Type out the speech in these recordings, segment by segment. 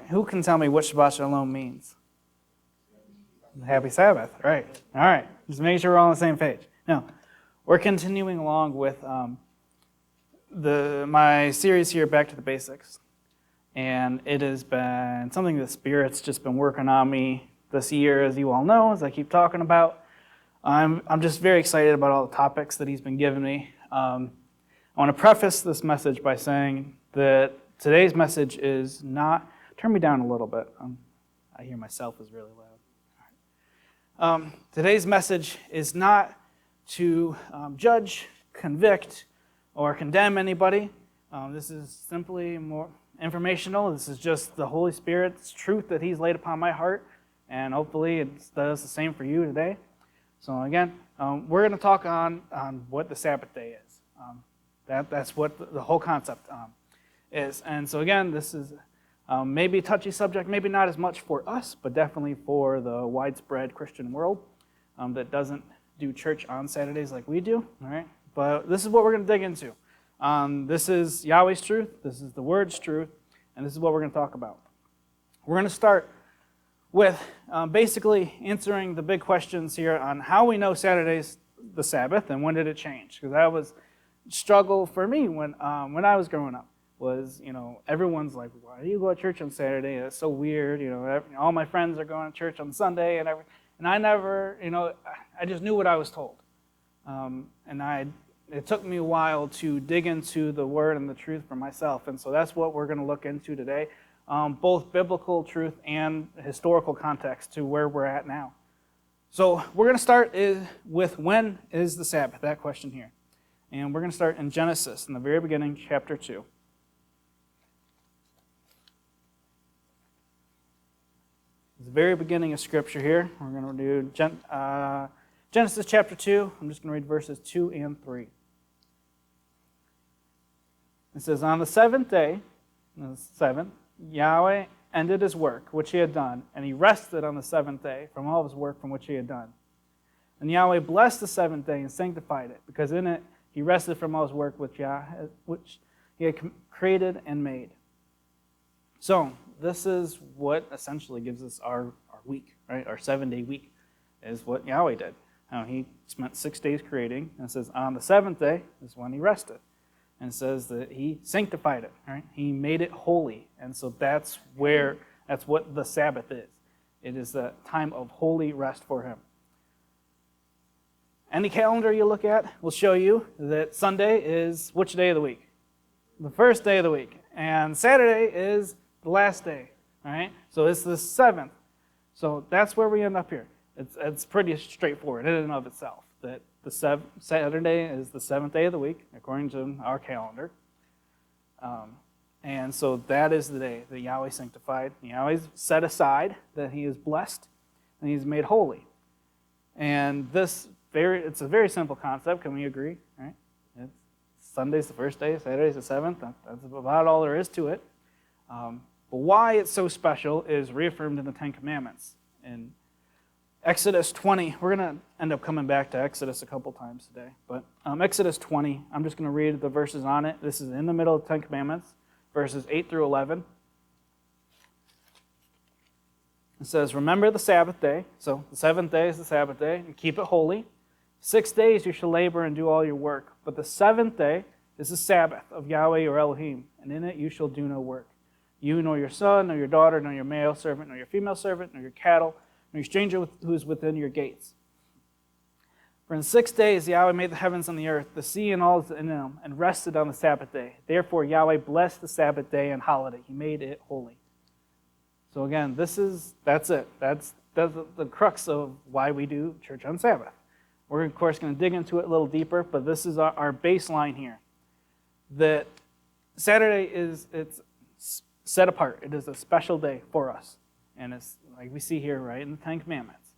who can tell me what Shabbat Shalom means? Happy Sabbath, right. All right, just make sure we're all on the same page. Now, we're continuing along with my series here, Back to the Basics. And it has been something the Spirit's just been working on me this year, as you all know, as I keep talking about. I'm just very excited about all the topics that he's been giving me. I want to preface this message by saying that today's message is not... Turn me down a little bit. I hear myself is really loud. Today's message is not to judge, convict, or condemn anybody. This is simply more informational. This is just the Holy Spirit's truth that He's laid upon my heart, and hopefully it does the same for you today. So again, we're going to talk on what the Sabbath day is. That's what the whole concept is. And so again, this is maybe a touchy subject, maybe not as much for us, but definitely for the widespread Christian world that doesn't do church on Saturdays like we do. All right, but this is what we're going to dig into. This is Yahweh's truth, this is the Word's truth, and this is what we're going to talk about. We're going to start with basically answering the big questions here on how we know Saturday's the Sabbath and when did it change. Because that was a struggle for me when I was growing up. Was, everyone's like, why do you go to church on Saturday? That's so weird. All my friends are going to church on Sunday and everything. And I never, I just knew what I was told. It took me a while to dig into the Word and the truth for myself. And so that's what we're going to look into today. Both biblical truth and historical context to where we're at now. So we're going to start with when is the Sabbath, that question here. And we're going to start in Genesis, in the very beginning, chapter 2. The very beginning of Scripture here. We're going to do Genesis chapter 2. I'm just going to read verses 2 and 3. It says, on the seventh day, Yahweh ended his work, which he had done, and he rested on the seventh day from all of his work from which he had done. And Yahweh blessed the seventh day and sanctified it, because in it he rested from all his work which he had created and made. So, this is what essentially gives us our week, right? Our 7-day week is what Yahweh did. Now, he spent 6 days creating, and it says on the seventh day is when he rested. And it says that he sanctified it, right? He made it holy. And so that's what the Sabbath is. It is a time of holy rest for him. Any calendar you look at will show you that Sunday is which day of the week? The first day of the week. And Saturday is the last day, all right? So it's the 7th. So that's where we end up here. It's pretty straightforward in and of itself, that the Saturday is the 7th day of the week, according to our calendar. And so that is the day that Yahweh sanctified. Yahweh set aside, that he is blessed, and he's made holy. And it's a very simple concept. Can we agree? Right? Sunday's the first day, Saturday's the 7th. That's about all there is to it. But why it's so special is reaffirmed in the Ten Commandments. In Exodus 20, we're going to end up coming back to Exodus a couple times today. But Exodus 20, I'm just going to read the verses on it. This is in the middle of the Ten Commandments, verses 8 through 11. It says, remember the Sabbath day. So the 7th day is the Sabbath day, and keep it holy. 6 days you shall labor and do all your work. But the 7th day is the Sabbath of Yahweh your Elohim, and in it you shall do no work. You, nor your son, nor your daughter, nor your male servant, nor your female servant, nor your cattle, nor your stranger who is within your gates. For in 6 days Yahweh made the heavens and the earth, the sea and all in them, and rested on the Sabbath day. Therefore Yahweh blessed the Sabbath day and holiday. He made it holy. So again, that's it. That's the crux of why we do church on Sabbath. We're, of course, going to dig into it a little deeper, but this is our baseline here. That Saturday it's set apart. It is a special day for us. And it's like we see here, right, in the Ten Commandments.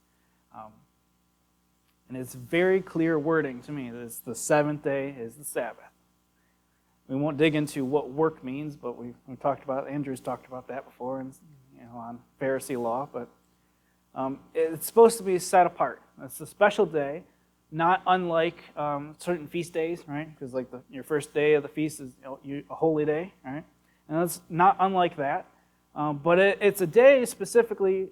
And it's very clear wording to me that the 7th day is the Sabbath. We won't dig into what work means, but we talked about, Andrew's talked about that before, and on Pharisee law. But it's supposed to be set apart. It's a special day, not unlike certain feast days, right? Because like your first day of the feast is a holy day, right? And it's not unlike that. But it's a day specifically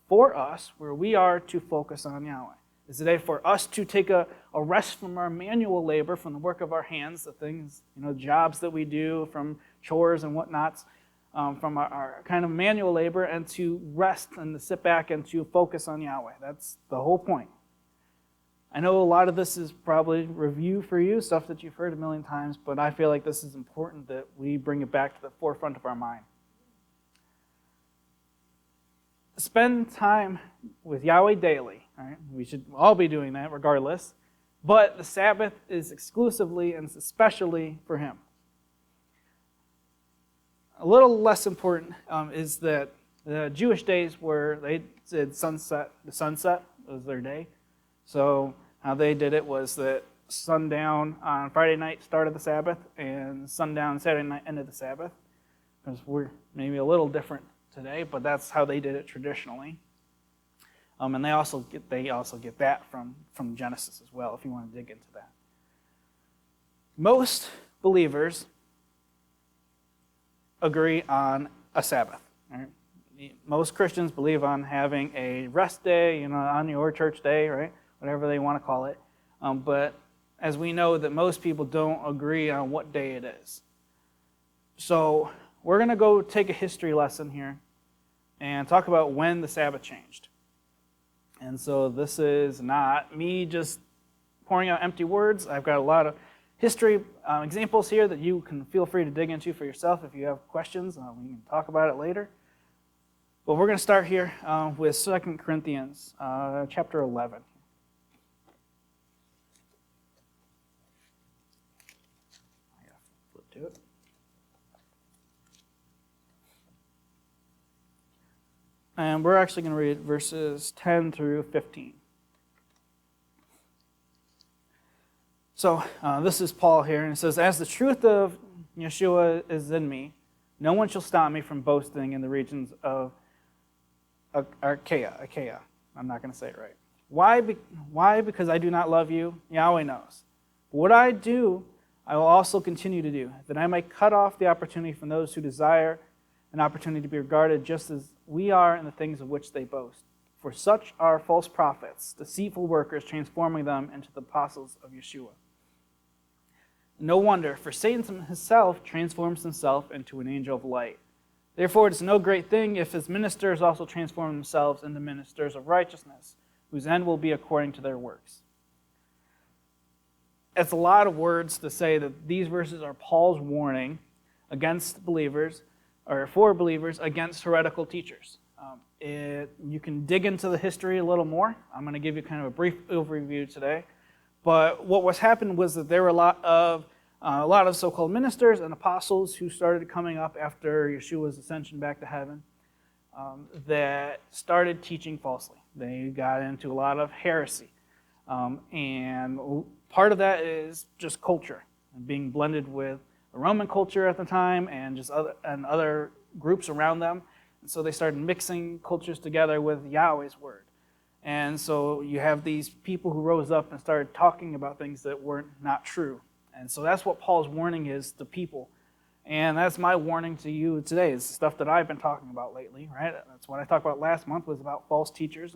for us where we are to focus on Yahweh. It's a day for us to take a rest from our manual labor, from the work of our hands, the things, jobs that we do, from chores and whatnots, from our kind of manual labor, and to rest and to sit back and to focus on Yahweh. That's the whole point. I know a lot of this is probably review for you, stuff that you've heard a million times, but I feel like this is important that we bring it back to the forefront of our mind. Spend time with Yahweh daily. All right? We should all be doing that regardless. But the Sabbath is exclusively and especially for Him. A little less important is that the Jewish days where they did sunset, the sunset was their day. So how they did it was that sundown on Friday night started the Sabbath and sundown Saturday night ended the Sabbath. Because we're maybe a little different today, but that's how they did it traditionally. And they also get that from Genesis as well, if you want to dig into that. Most believers agree on a Sabbath. Right? Most Christians believe on having a rest day, on your church day, right? Whatever they want to call it. But as we know that most people don't agree on what day it is. So we're going to go take a history lesson here and talk about when the Sabbath changed. And so this is not me just pouring out empty words. I've got a lot of history examples here that you can feel free to dig into for yourself if you have questions. We can talk about it later. But we're going to start here with 2 Corinthians chapter 11. I got to flip to it. And we're actually going to read verses 10 through 15. So this is Paul here, and it says, "As the truth of Yeshua is in me, no one shall stop me from boasting in the regions of Achaia. I'm not going to say it right. Why? Because I do not love you? Yahweh knows. But what I do, I will also continue to do, that I may cut off the opportunity from those who desire an opportunity to be regarded just as we are in the things of which they boast. For such are false prophets, deceitful workers, transforming them into the apostles of Yeshua. No wonder, for Satan himself transforms himself into an angel of light. Therefore it is no great thing if his ministers also transform themselves into ministers of righteousness, whose end will be according to their works." It's a lot of words to say that these verses are Paul's warning against believers, or for believers, against heretical teachers. You can dig into the history a little more. I'm going to give you kind of a brief overview today. But what was happened was that there were a lot of so-called ministers and apostles who started coming up after Yeshua's ascension back to heaven that started teaching falsely. They got into a lot of heresy. And part of that is just culture, and being blended with the Roman culture at the time and just other groups around them. And so they started mixing cultures together with Yahweh's word. And so you have these people who rose up and started talking about things that were not true. And so that's what Paul's warning is to people. And that's my warning to you today. It's the stuff that I've been talking about lately, right? That's what I talked about last month, was about false teachers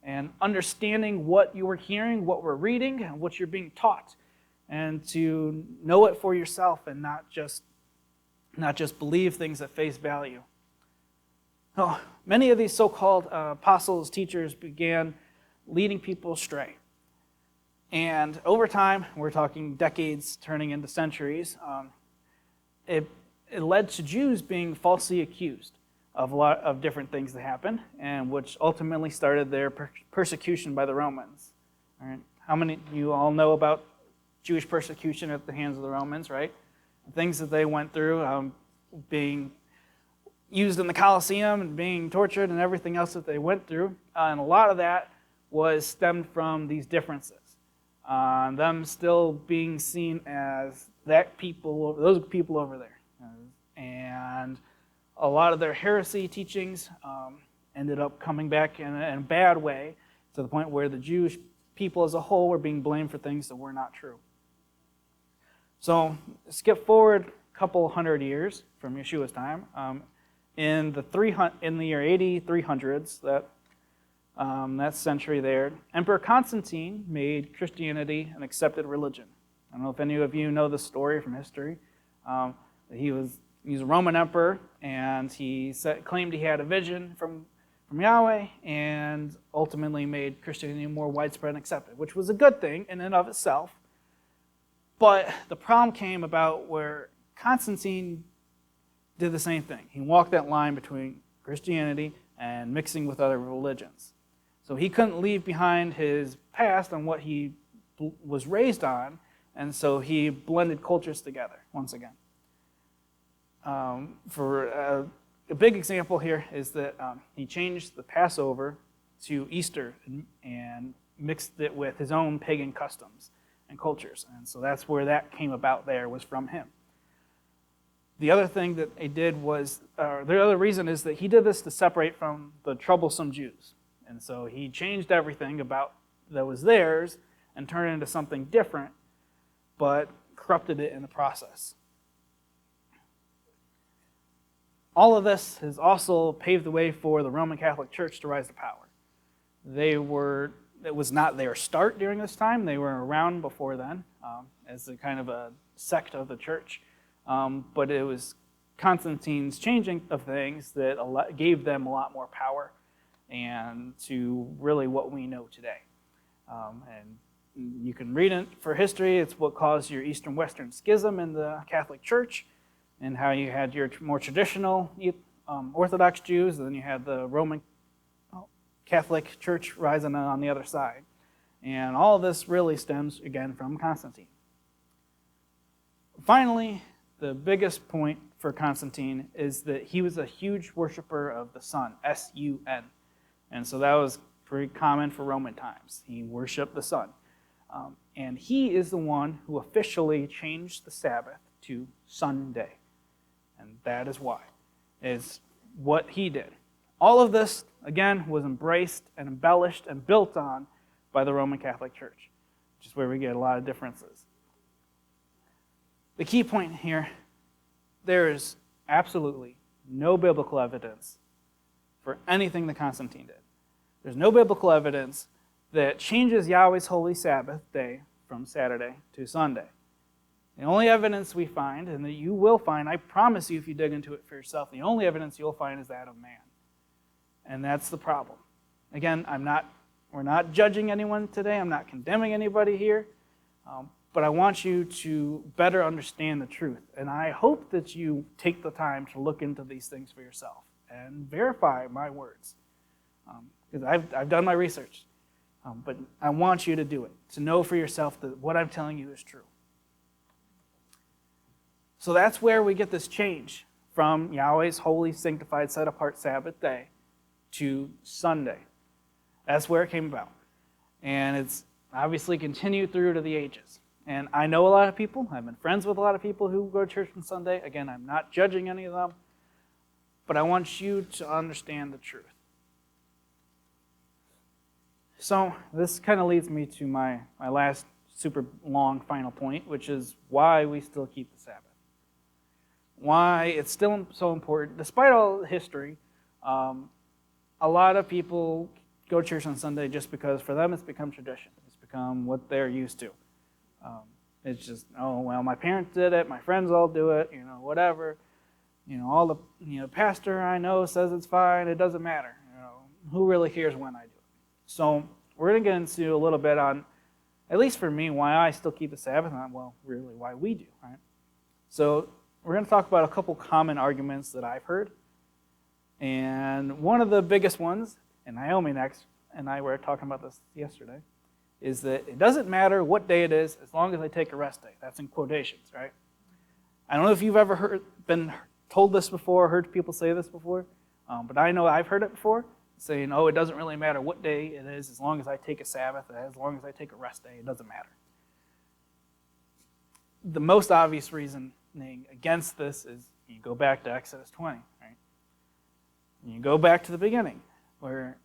and understanding what you were hearing, what we're reading, and what you're being taught. And to know it for yourself and not just believe things at face value. Oh, many of these so-called apostles, teachers, began leading people astray. And over time, we're talking decades turning into centuries, it led to Jews being falsely accused of a lot of different things that happened, and which ultimately started their persecution by the Romans. All right? How many of you all know about Jewish persecution at the hands of the Romans, right? The things that they went through, being used in the Colosseum and being tortured and everything else that they went through. And a lot of that was stemmed from these differences. Them still being seen as those people over there. And a lot of their heresy teachings ended up coming back in a bad way, to the point where the Jewish people as a whole were being blamed for things that were not true. So skip forward a couple hundred years from Yeshua's time, in the year 300s, that century there, Emperor Constantine made Christianity an accepted religion. I don't know if any of you know the story from history. He was a Roman emperor, and he claimed he had a vision from Yahweh, and ultimately made Christianity more widespread and accepted, which was a good thing in and of itself. But the problem came about where Constantine did the same thing. He walked that line between Christianity and mixing with other religions. So he couldn't leave behind his past and what he was raised on, and so he blended cultures together once again. For a big example here is that he changed the Passover to Easter and mixed it with his own pagan customs and cultures. And so that's where that came about there, was from him. The other thing that he did was, the other reason is that he did this to separate from the troublesome Jews. And so he changed everything about that was theirs and turned it into something different, but corrupted it in the process. All of this has also paved the way for the Roman Catholic Church to rise to power. It was not their start during this time. They were around before then as a kind of a sect of the church. But it was Constantine's changing of things that gave them a lot more power and to really what we know today. And you can read it for history. It's what caused your Eastern-Western schism in the Catholic Church, and how you had your more traditional Orthodox Jews, and then you had the Roman Catholic Church rising on the other side. And all of this really stems, again, from Constantine. Finally, the biggest point for Constantine is that he was a huge worshiper of the sun, S-U-N. And so that was pretty common for Roman times. He worshipped the sun. And he is the one who officially changed the Sabbath to Sunday. And that is why. It's what he did. All of this, again, was embraced and embellished and built on by the Roman Catholic Church, which is where we get a lot of differences. The key point here, there is absolutely no biblical evidence for anything that Constantine did. There's no biblical evidence that changes Yahweh's holy Sabbath day from Saturday to Sunday. The only evidence we find, and that you will find, I promise you if you dig into it for yourself, the only evidence you'll find is that of man. And that's the problem. Again, we're not judging anyone today. I'm not condemning anybody here. But I want you to better understand the truth. And I hope that you take the time to look into these things for yourself and verify my words. Because I've done my research. But I want you to do it, to know for yourself that what I'm telling you is true. So that's where we get this change from Yahweh's holy, sanctified, set-apart Sabbath day to Sunday. That's where it came about. And it's obviously continued through to the ages. And I know a lot of people. I've been friends with a lot of people who go to church on Sunday. Again, I'm not judging any of them. But I want you to understand the truth. So this kind of leads me to my last super long final point, which is why we still keep the Sabbath. Why it's still so important. Despite all the history, a lot of people go to church on Sunday just because for them it's become tradition. It's become what they're used to. It's just, oh, well, my parents did it, my friends all do it, whatever. All the, pastor I know says it's fine, it doesn't matter. Who really cares when I do it? So we're going to get into a little bit on, at least for me, why I still keep the Sabbath, and well, really why we do, right? So we're going to talk about a couple common arguments that I've heard. And one of the biggest ones, and Naomi next, and I were talking about this yesterday, is that it doesn't matter what day it is as long as I take a rest day. That's in quotations, right? I don't know if you've ever been told this before, heard people say this before, but I know I've heard it before, saying, oh, it doesn't really matter what day it is as long as I take a Sabbath, as long as I take a rest day, it doesn't matter. The most obvious reasoning against this is you go back to Exodus 20, right? You go back to the beginning, or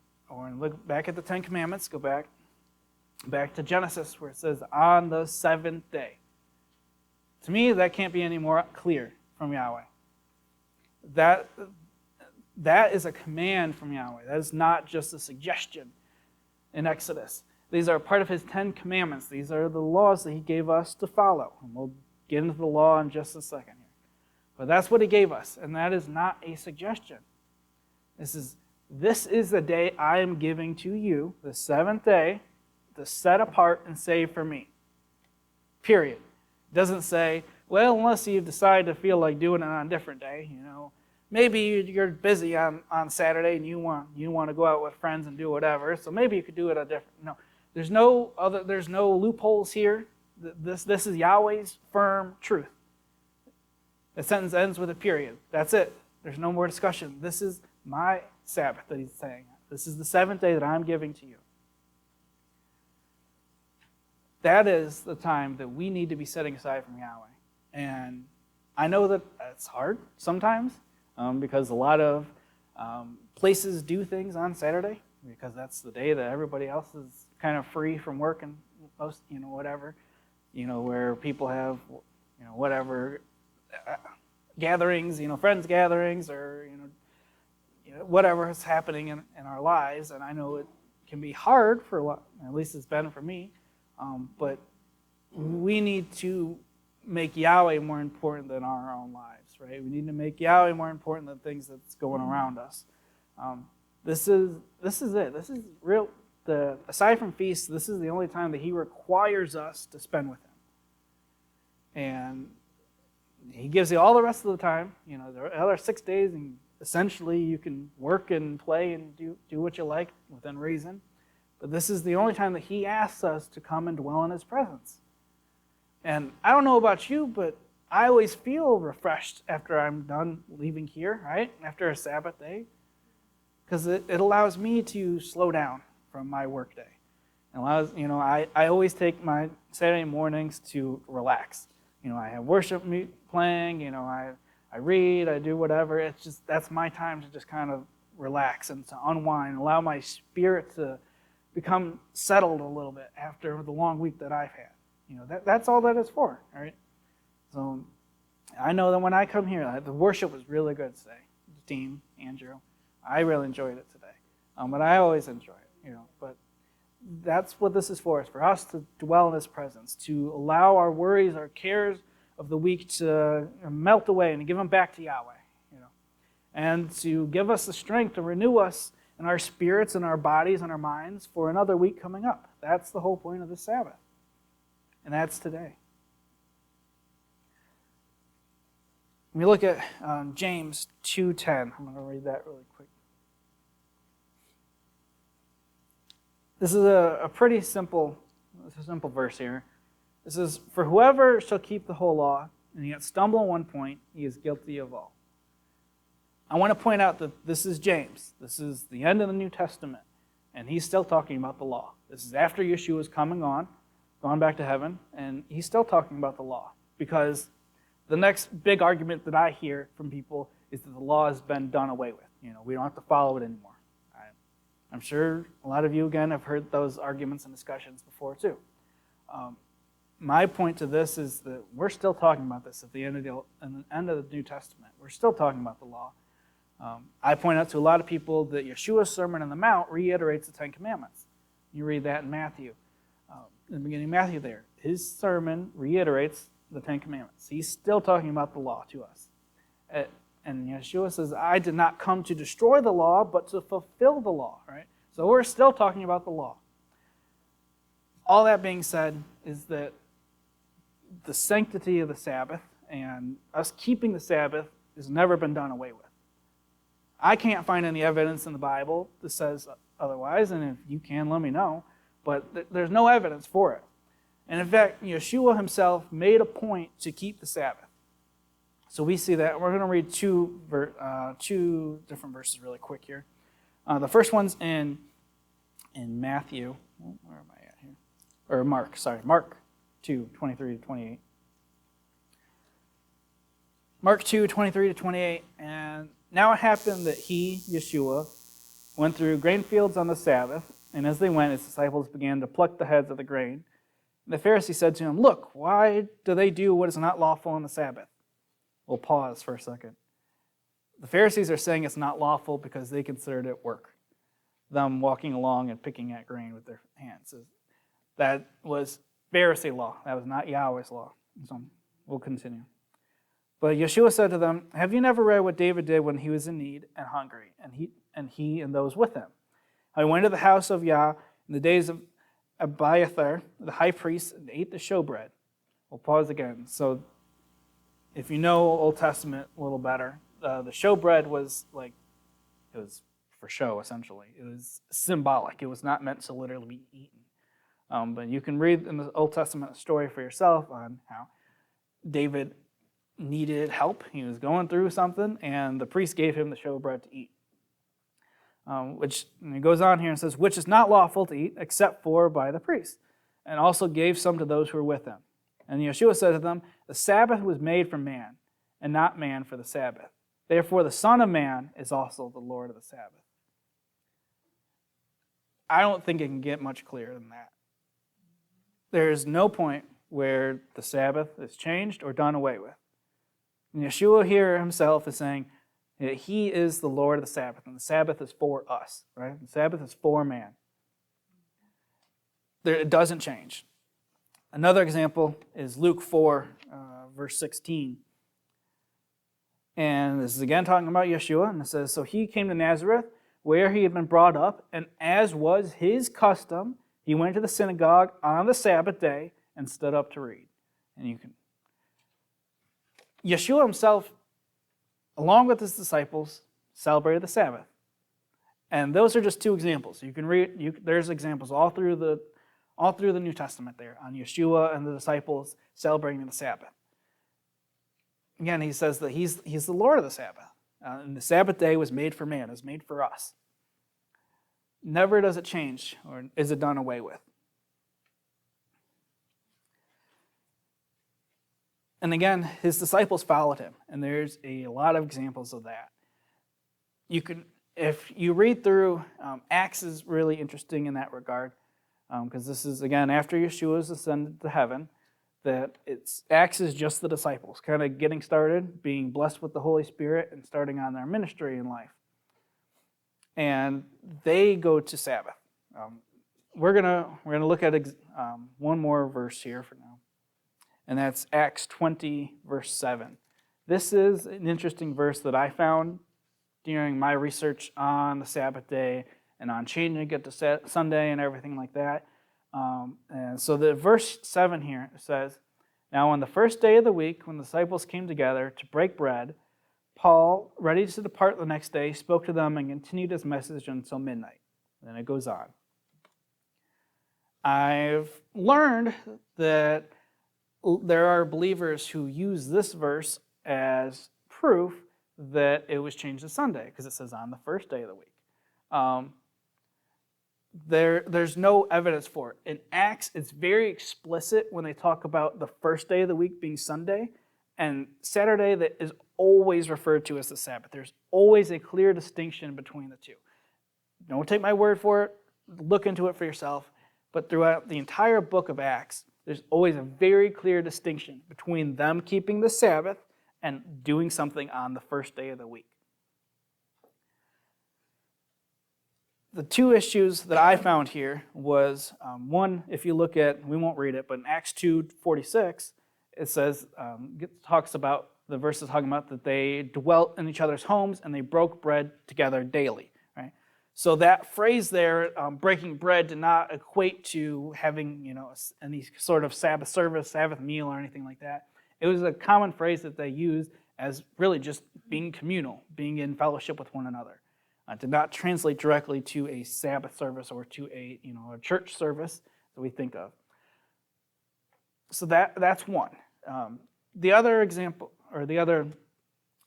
look back at the Ten Commandments, go back to Genesis where it says, on the seventh day. To me, that can't be any more clear from Yahweh. That that is a command from Yahweh. That is not just a suggestion in Exodus. These are part of his 10 commandments. These are the laws that he gave us to follow. And we'll get into the law in just a second here. But that's what he gave us, and that is not a suggestion. This is the day I am giving to you, the seventh day, to set apart and save for me. Period. It doesn't say, well, unless you decide to feel like doing it on a different day, Maybe you're busy on Saturday and you want to go out with friends and do whatever, so maybe you could do it a different. No. There's no loopholes here. This is Yahweh's firm truth. The sentence ends with a period. That's it. There's no more discussion. This is my Sabbath that he's saying. This is the seventh day that I'm giving to you. That is the time that we need to be setting aside from Yahweh. And I know that it's hard sometimes because a lot of places do things on Saturday because that's the day that everybody else is kind of free from work and most, whatever, where people have, whatever gatherings, friends gatherings or, whatever is happening in our lives. And I know it can be hard for what, at least it's been for me, but we need to make Yahweh more important than our own lives, right? We need to make Yahweh more important than things that's going around us. This is it. This is real. Aside from feasts, this is the only time that he requires us to spend with him. And he gives you all the rest of the time. There are other 6 days, and essentially you can work and play and do what you like within reason. But this is the only time that he asks us to come and dwell in his presence. And I don't know about you, but I always feel refreshed after I'm done leaving here, right? After a Sabbath day. Because it allows me to slow down from my work day. It allows, I always take my Saturday mornings to relax. I have worship playing, I read, I do whatever. It's just, that's my time to just kind of relax and to unwind, allow my spirit to become settled a little bit after the long week that I've had. That's all that it's for, all right? So I know that when I come here, the worship was really good today. Dean, Andrew, I really enjoyed it today. But I always enjoy it, But that's what this is for. It's for us to dwell in his presence, to allow our worries, our cares of the week to melt away and give them back to Yahweh, and to give us the strength to renew us in our spirits and our bodies and our minds for another week coming up. That's the whole point of the Sabbath. And that's today. When we look at James 2:10, I'm going to read that really quick. This is a pretty simple verse here. It says, "For whoever shall keep the whole law, and yet stumble on one point, he is guilty of all." I want to point out that this is James. This is the end of the New Testament, and he's still talking about the law. This is after Yeshua's gone back to heaven, and he's still talking about the law. Because the next big argument that I hear from people is that the law has been done away with. We don't have to follow it anymore. I'm sure a lot of you, again, have heard those arguments and discussions before, too. My point to this is that we're still talking about this at the end of the New Testament. We're still talking about the law. I point out to a lot of people that Yeshua's Sermon on the Mount reiterates the Ten Commandments. You read that in Matthew. In the beginning of Matthew there. His sermon reiterates the Ten Commandments. He's still talking about the law to us. And Yeshua says, I did not come to destroy the law, but to fulfill the law, right? So we're still talking about the law. All that being said is that the sanctity of the Sabbath and us keeping the Sabbath has never been done away with. I can't find any evidence in the Bible that says otherwise, and if you can, let me know. But there's no evidence for it. And in fact, Yeshua himself made a point to keep the Sabbath. So we see that. We're going to read two different verses really quick here. The first one's in Matthew. Where am I at here? Or Mark 2:23-28. Mark 2:23-28. And now it happened that he, Yeshua, went through grain fields on the Sabbath, and as they went, his disciples began to pluck the heads of the grain. And the Pharisee said to him, "Look, why do they do what is not lawful on the Sabbath?" We'll pause for a second. The Pharisees are saying it's not lawful because they considered it work. Them walking along and picking at grain with their hands. That was Pharisee law. That was not Yahweh's law. So we'll continue. But Yeshua said to them, have you never read what David did when he was in need and hungry, and he and those with him? How he went to the house of Yah in the days of Abiathar, the high priest, and ate the showbread. We'll pause again. So if you know Old Testament a little better, the showbread was it was for show, essentially. It was symbolic. It was not meant to literally be eaten. But you can read in the Old Testament story for yourself on how David needed help. He was going through something, and the priest gave him the showbread to eat. And it goes on here and says, which is not lawful to eat except for by the priest, and also gave some to those who were with him. And Yeshua said to them, the Sabbath was made for man, and not man for the Sabbath. Therefore the Son of Man is also the Lord of the Sabbath. I don't think it can get much clearer than that. There is no point where the Sabbath is changed or done away with. And Yeshua here himself is saying that he is the Lord of the Sabbath, and the Sabbath is for us, right? The Sabbath is for man. It doesn't change. Another example is Luke 4, verse 16. And this is again talking about Yeshua, and it says, so he came to Nazareth, where he had been brought up, and as was his custom, he went to the synagogue on the Sabbath day and stood up to read. And Yeshua himself, along with his disciples, celebrated the Sabbath. And those are just two examples. You can read. There's examples all through the New Testament there on Yeshua and the disciples celebrating the Sabbath. Again, he says that he's the Lord of the Sabbath. And the Sabbath day was made for man. It was made for us. Never does it change or is it done away with. And again, his disciples followed him, and there's a lot of examples of that. If you read through, Acts is really interesting in that regard, because this is, again, after Yeshua's ascended to heaven, that Acts is just the disciples, kind of getting started, being blessed with the Holy Spirit, and starting on their ministry in life. And they go to Sabbath. We're gonna look at one more verse here for now. And that's Acts 20, verse 7. This is an interesting verse that I found during my research on the Sabbath day and on changing it to Sunday and everything like that. And so the verse 7 here says, now on the first day of the week, when the disciples came together to break bread, Paul, ready to depart the next day, spoke to them and continued his message until midnight. And then it goes on. I've learned that there are believers who use this verse as proof that it was changed to Sunday, because it says on the first day of the week. There's no evidence for it. In Acts, it's very explicit when they talk about the first day of the week being Sunday, and Saturday that is always referred to as the Sabbath. There's always a clear distinction between the two. Don't take my word for it. Look into it for yourself. But throughout the entire book of Acts, there's always a very clear distinction between them keeping the Sabbath and doing something on the first day of the week. The two issues that I found here was, one, if you look at, we won't read it, but in Acts 2:46, it says, talks about, the verse is talking about that they dwelt in each other's homes and they broke bread together daily. Right? So that phrase there, breaking bread, did not equate to having, any sort of Sabbath service, Sabbath meal, or anything like that. It was a common phrase that they used as really just being communal, being in fellowship with one another. Did not translate directly to a Sabbath service or to a church service that we think of. So that's one. The other example, or the other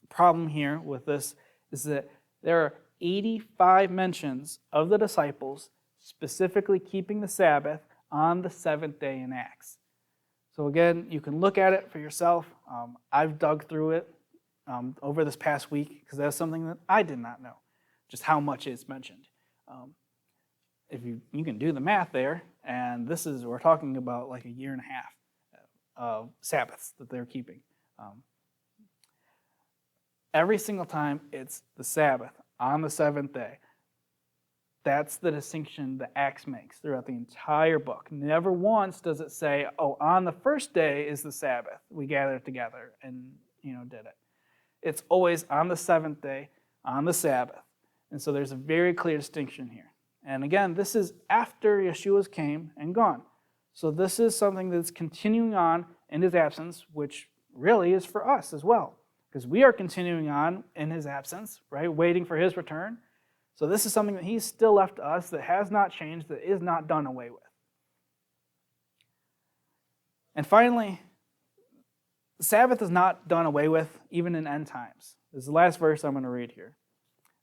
problem here with this, is that there are 85 mentions of the disciples specifically keeping the Sabbath on the seventh day in Acts. So again, you can look at it for yourself. I've dug through it over this past week because that's something that I did not know, just how much it's mentioned. If you can do the math there, and we're talking about like a year and a half of Sabbaths that they're keeping. every single time it's the Sabbath on the seventh day. That's the distinction that Acts makes throughout the entire book. Never once does it say, oh, on the first day is the Sabbath. We gathered together and did it. It's always on the seventh day, on the Sabbath. And so there's a very clear distinction here. And again, this is after Yeshua's came and gone. So this is something that's continuing on in his absence, which really is for us as well. Because we are continuing on in his absence, right? Waiting for his return. So this is something that he's still left to us that has not changed, that is not done away with. And finally, the Sabbath is not done away with even in end times. This is the last verse I'm going to read here.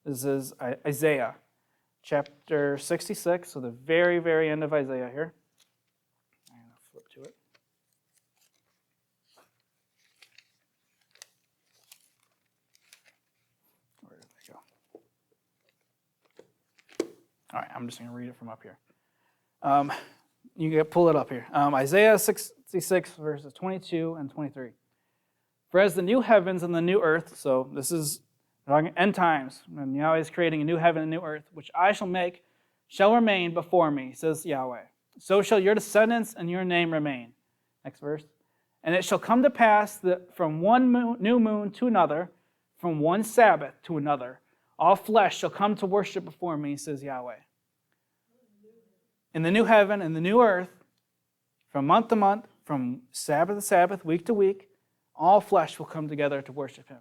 This is Isaiah chapter 66, so the very, very end of Isaiah here. I'm going to flip to it. Where did they go? All right, I'm just going to read it from up here. You can pull it up here. Isaiah 66, verses 22 and 23. For as the new heavens and the new earth, so this is end times, when Yahweh is creating a new heaven and a new earth, which I shall make, shall remain before me, says Yahweh. So shall your descendants and your name remain. Next verse. And it shall come to pass that from one new moon to another, from one Sabbath to another, all flesh shall come to worship before me, says Yahweh. In the new heaven and the new earth, from month to month, from Sabbath to Sabbath, week to week, all flesh will come together to worship him.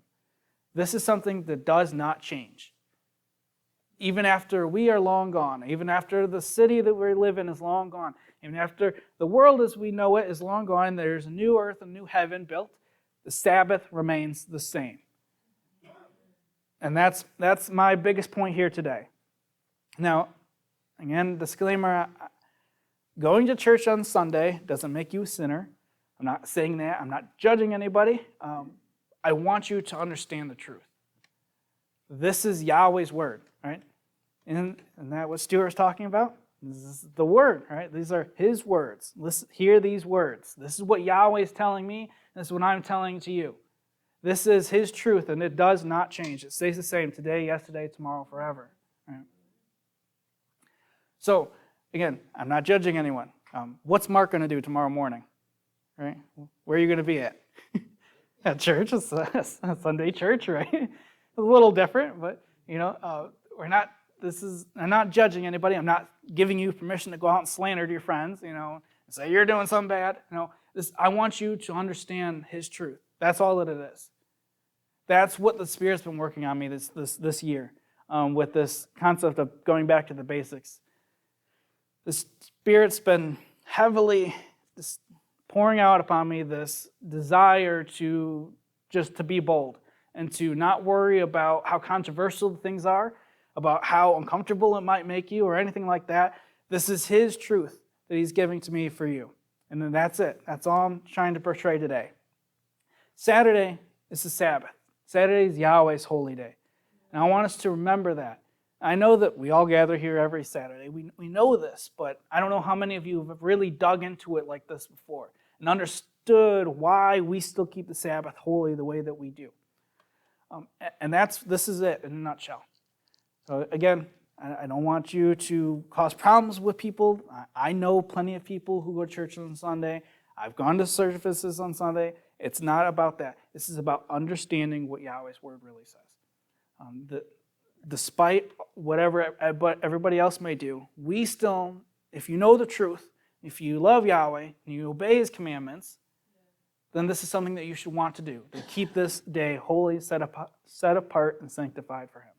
This is something that does not change. Even after we are long gone, even after the city that we live in is long gone, even after the world as we know it is long gone, there's a new earth, a new heaven built, the Sabbath remains the same. And that's my biggest point here today. Now, again, disclaimer, going to church on Sunday doesn't make you a sinner. I'm not saying that. I'm not judging anybody. I want you to understand the truth. This is Yahweh's word, right? Isn't that what Stuart was talking about? This is the word, right? These are his words. Listen, hear these words. This is what Yahweh is telling me. This is what I'm telling to you. This is his truth, and it does not change. It stays the same today, yesterday, tomorrow, forever. Right? So, again, I'm not judging anyone. What's Mark going to do tomorrow morning? Right? Where are you going to be at? At church. It's a Sunday church, right? It's a little different, but we're not. I'm not judging anybody. I'm not giving you permission to go out and slander to your friends, and say you're doing something bad. I want you to understand his truth. That's all that it is. That's what the Spirit's been working on me this year with this concept of going back to the basics. The Spirit's been heavily pouring out upon me this desire to be bold and to not worry about how controversial things are, about how uncomfortable it might make you or anything like that. This is his truth that he's giving to me for you. And then that's it. That's all I'm trying to portray today. Saturday is the Sabbath. Saturday is Yahweh's holy day. And I want us to remember that. I know that we all gather here every Saturday. We know this, but I don't know how many of you have really dug into it like this before and understood why we still keep the Sabbath holy the way that we do. And this is it in a nutshell. So again, I don't want you to cause problems with people. I know plenty of people who go to church on Sunday. I've gone to services on Sunday. It's not about that. This is about understanding what Yahweh's word really says. Despite whatever everybody else may do, we still, if you know the truth, if you love Yahweh and you obey his commandments, then this is something that you should want to do, to keep this day holy, set apart, and sanctified for him.